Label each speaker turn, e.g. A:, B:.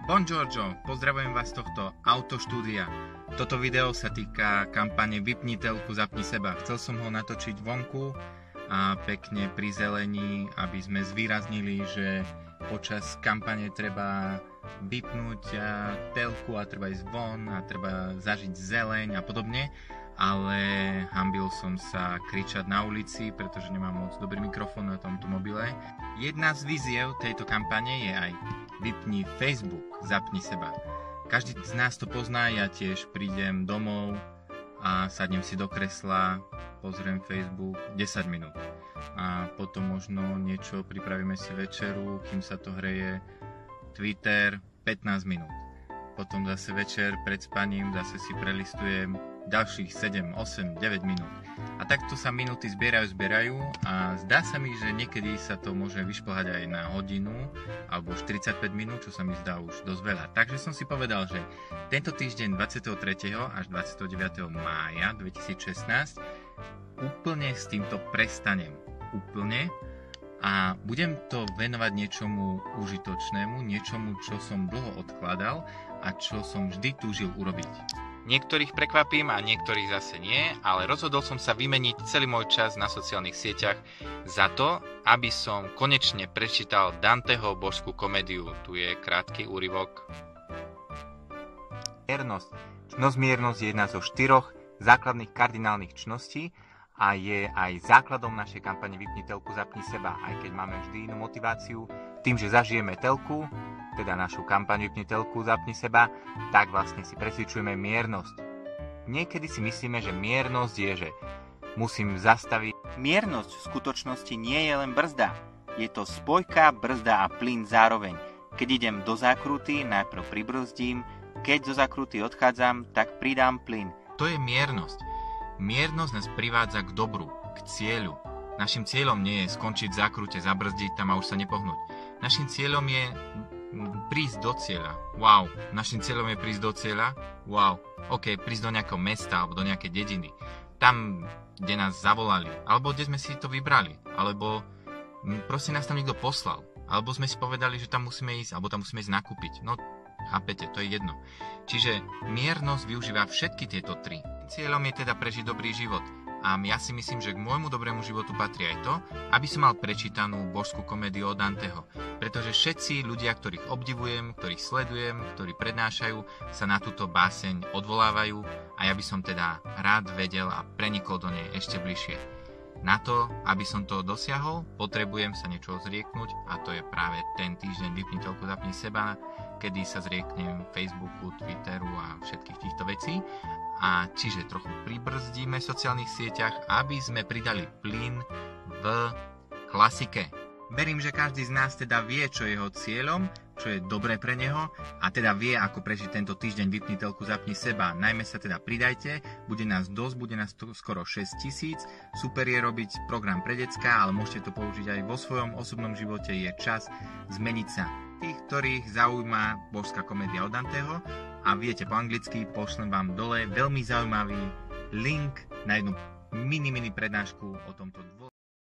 A: Buongiorno, pozdravujem vás z tohto autoštúdia. Toto video sa týka kampane Vypni telku, zapni seba. Chcel som ho natočiť vonku a pekne pri zelení, aby sme zvýraznili, že počas kampane treba vypnúť telku a treba ísť von a treba zažiť zeleň a podobne. Ale hanbil som sa kričať na ulici, pretože nemám moc dobrý mikrofón na tomto mobile. Jedna z víziev tejto kampane je aj Vypni Facebook, zapni seba. Každý z nás to pozná, ja tiež prídem domov a sadnem si do kresla, pozriem Facebook 10 minút. A potom možno niečo, pripravíme si večeru, kým sa to hreje, Twitter 15 minút. Potom zase večer pred spaním zase si prelistujem ďalších 7, 8, 9 minút. A takto sa minúty zbierajú a zdá sa mi, že niekedy sa to môže vyšplhať aj na hodinu alebo 45 minút, čo sa mi zdá už dosť veľa. Takže som si povedal, že tento týždeň 23. až 29. mája 2016 úplne s týmto prestanem. Úplne. A budem to venovať niečomu užitočnému, niečomu, čo som dlho odkladal a čo som vždy túžil urobiť. Niektorých prekvapím a niektorých zase nie, ale rozhodol som sa vymeniť celý môj čas na sociálnych sieťach za to, aby som konečne prečítal Danteho božskú komédiu. Tu je krátky úryvok. Miernosť. Čnosť je jedna zo 4 základných kardinálnych čností a je aj základom našej kampane Vypni telku, zapni seba. Aj keď máme vždy inú motiváciu tým, že zažijeme telku, teda našu kampaň Vypni telku, zapni seba, tak vlastne si presvičujeme miernosť. Niekedy si myslíme, že miernosť je, že musím zastaviť. Miernosť v skutočnosti nie je len brzda. Je to spojka, brzda a plyn zároveň. Keď idem do zákruty, najprv pribrzdím, keď zo zákruty odchádzam, tak pridám plyn. To je miernosť. Miernosť nás privádza k dobru, k cieľu. Našim cieľom nie je skončiť v zákrute, zabrzdiť tam a už sa nepohnúť. Našim cieľom je prísť do cieľa. Wow. Našim cieľom je prísť do cieľa. Wow. OK, prísť do nejakého mesta alebo do nejakej dediny. Tam, kde nás zavolali. Alebo kde sme si to vybrali. Alebo proste nás tam niekto poslal. Alebo sme si povedali, že tam musíme ísť. Alebo tam musíme ísť nakúpiť. No, chápete, to je jedno. Čiže miernosť využíva všetky tieto 3. Cieľom je teda prežiť dobrý život. A ja si myslím, že k môjmu dobrému životu patrí aj to, aby som mal prečítanú božskú komédiu od Danteho. Pretože všetci ľudia, ktorých obdivujem, ktorých sledujem, ktorí prednášajú, sa na túto báseň odvolávajú a ja by som teda rád vedel a prenikol do nej ešte bližšie. Na to, aby som to dosiahol, potrebujem sa niečo zrieknúť a to je práve ten týždeň Vypni telku, zapni seba, kedy sa zrieknem Facebooku, Twitteru a všetkých týchto vecí. A čiže trochu pribrzdíme v sociálnych sieťach, aby sme pridali plyn v klasike. Verím, že každý z nás teda vie, čo je jeho cieľom, čo je dobré pre neho a teda vie, ako prežiť tento týždeň Vypni telku, zapni seba. Najmä sa teda pridajte, bude nás dosť, bude nás skoro 6 000. Super je robiť program pre decka, ale môžete to použiť aj vo svojom osobnom živote. Je čas zmeniť sa. Tých, ktorých zaujíma božská komédia od Danteho a viete po anglicky, pošlem vám dole veľmi zaujímavý link na jednu mini prednášku o tomto